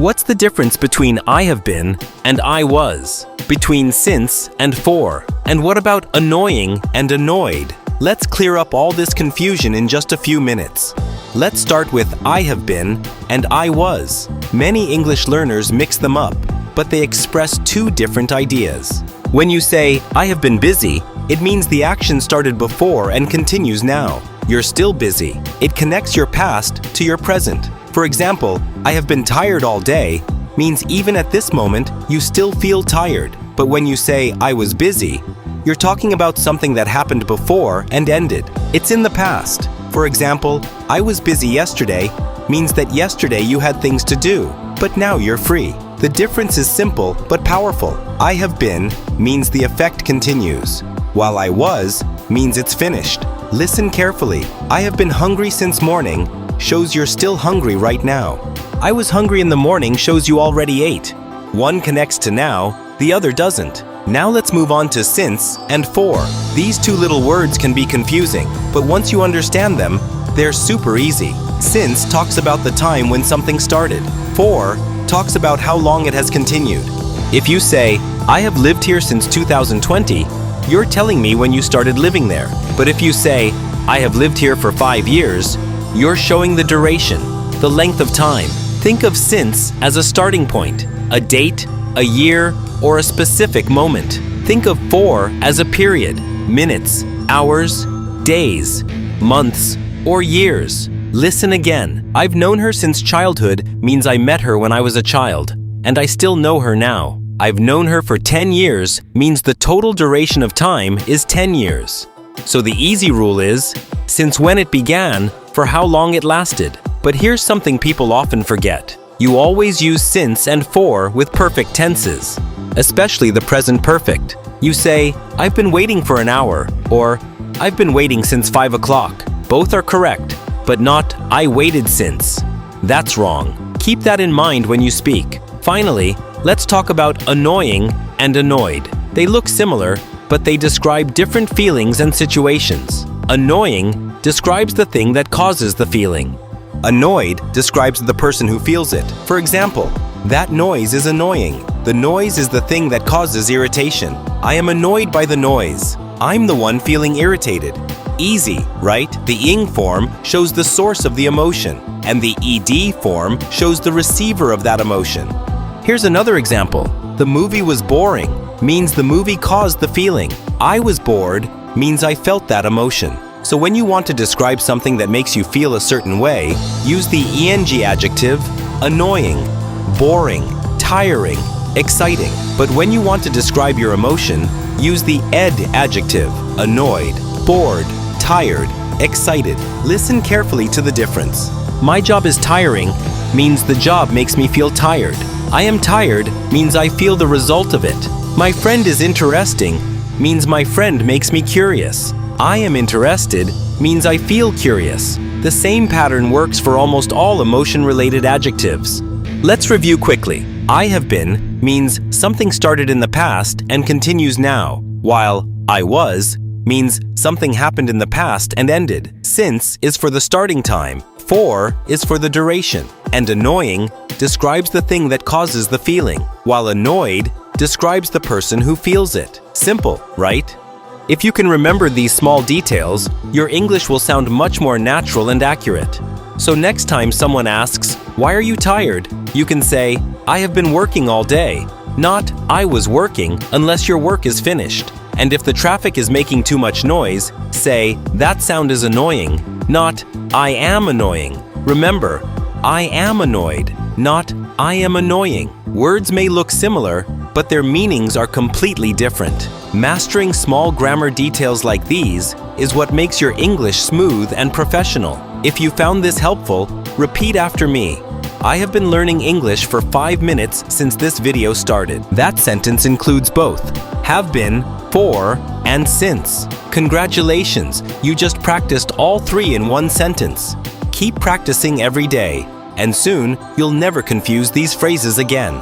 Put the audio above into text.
What's the difference between I have been and I was? Between since and for? And what about annoying and annoyed? Let's clear up all this confusion in just a few minutes. Let's start with I have been and I was. Many English learners mix them up, but they express two different ideas. When you say, I have been busy, it means the action started before and continues now. You're still busy. It connects your past to your present. For example, I have been tired all day means even at this moment, you still feel tired. But when you say, I was busy, you're talking about something that happened before and ended. It's in the past. For example, I was busy yesterday means that yesterday you had things to do, but now you're free. The difference is simple but powerful. I have been means the effect continues, while I was means it's finished. Listen carefully. I have been hungry since morning shows you're still hungry right now. I was hungry in the morning shows you already ate. One connects to now, the other doesn't. Now let's move on to since and for. These two little words can be confusing, but once you understand them, they're super easy. Since talks about the time when something started. For talks about how long it has continued. If you say, I have lived here since 2020, you're telling me when you started living there. But if you say, I have lived here for 5 years, you're showing the duration, the length of time. Think of since as a starting point, a date, a year, or a specific moment. Think of for as a period, minutes, hours, days, months, or years. Listen again. I've known her since childhood means I met her when I was a child, and I still know her now. I've known her for 10 years means the total duration of time is 10 years. So the easy rule is, since when it began, for how long it lasted. But here's something people often forget. You always use since and for with perfect tenses, especially the present perfect. You say, I've been waiting for an hour, or I've been waiting since 5 o'clock. Both are correct, but not I waited since. That's wrong. Keep that in mind when you speak. Finally, let's talk about annoying and annoyed. They look similar, but they describe different feelings and situations. Annoying describes the thing that causes the feeling. Annoyed describes the person who feels it. For example, that noise is annoying. The noise is the thing that causes irritation. I am annoyed by the noise. I'm the one feeling irritated. Easy, right? The ing form shows the source of the emotion, and the ed form shows the receiver of that emotion. Here's another example. The movie was boring means the movie caused the feeling. I was bored means I felt that emotion. So when you want to describe something that makes you feel a certain way, use the eng adjective annoying, boring, tiring, exciting. But when you want to describe your emotion, use the ed adjective annoyed, bored, tired, excited. Listen carefully to the difference. My job is tiring means the job makes me feel tired. I am tired means I feel the result of it. My friend is interesting means my friend makes me curious. I am interested means I feel curious. The same pattern works for almost all emotion-related adjectives. Let's review quickly. I have been means something started in the past and continues now, while I was means something happened in the past and ended. Since is for the starting time, for is for the duration, and annoying describes the thing that causes the feeling, while annoyed describes the person who feels it. Simple, right? If you can remember these small details, your English will sound much more natural and accurate. So next time someone asks, "Why are you tired?" you can say, "I have been working all day," not "I was working," unless your work is finished. And if the traffic is making too much noise, say, "That sound is annoying," not "I am annoying." Remember, I am annoyed, not I am annoying. Words may look similar, but their meanings are completely different. Mastering small grammar details like these is what makes your English smooth and professional. If you found this helpful, repeat after me. I have been learning English for 5 minutes since this video started. That sentence includes both have been, for, and since. Congratulations, you just practiced all 3 in one sentence. Keep practicing every day, and soon you'll never confuse these phrases again.